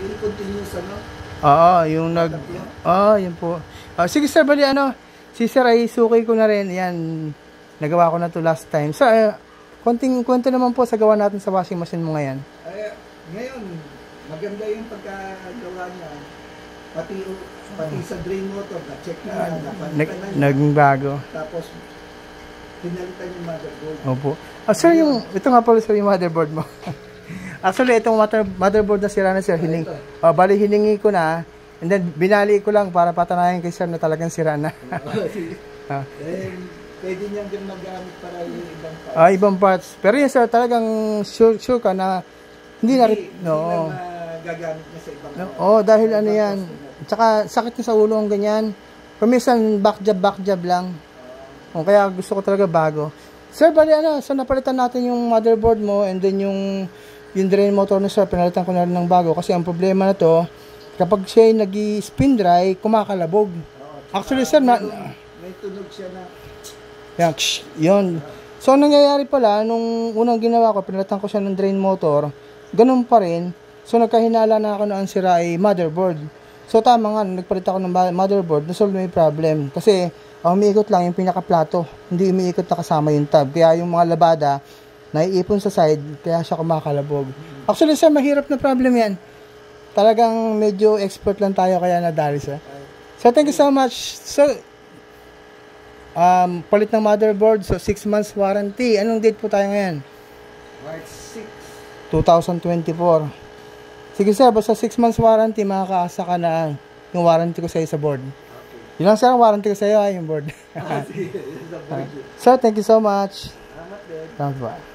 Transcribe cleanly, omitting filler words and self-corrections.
Yung continuous ano? Oo, yung yun po. Sige sir, bali si sir ay suki ko na rin. Yan, nagawa ko na to last time. So, konting kwento naman po sa gawa natin sa washing machine mo ngayon. Ngayon, maganda yung pagkagawa niya. Pati sa drain motor, na-check na naging bago. Tapos, pinalitan yung motherboard. Opo. Sir, ito nga pala sir yung motherboard mo. Actually, itong motherboard na sira na sir, bali hiningi ko na, and then binali ko lang para patanayan kay sir na talagang sira na. Pwede niyang din magamit para yung ibang parts. Ibang parts. Pero yun sir, talagang sure ka na hindi na gagamit niya sa ibang dahil ano yan. Tsaka sakit niya sa ulo ang ganyan. Kumisan back job lang. Kaya gusto ko talaga bago. Sir, bali so napalitan natin yung motherboard mo and then yung drain motor na sir, pinalitan ko na rin ng bago kasi ang problema na to, kapag siya ay nag-spin dry, kumakalabog. Actually sir, may tunog siya na yun. So nangyayari pala, nung unang ginawa ko, pinalitan ko siya ng drain motor, ganun pa rin. So nagkahinala na ako na ang sira ay motherboard. So tama nga, nagpalit ako ng motherboard, nasolve may problem. Kasi umiikot lang yung pinaka-plato, hindi umiikot na kasama yung tab. Kaya yung mga labada, naiipon sa side, kaya siya kumakalabog. Actually sir, mahirap na problem yan. Talagang medyo expert lang tayo kaya nadali siya. So thank you so much. So, palit ng motherboard, so 6 months warranty. Anong date po tayo ngayon? March 6. 2024. Sige sir, basta 6 months warranty, makakaasa ka na yung warranty ko sa board. Okay. Yun lang sir, ang warranty ko sa iyo, yung board. Sige, Sir, thank you so much. Salamat din. Salamat ba?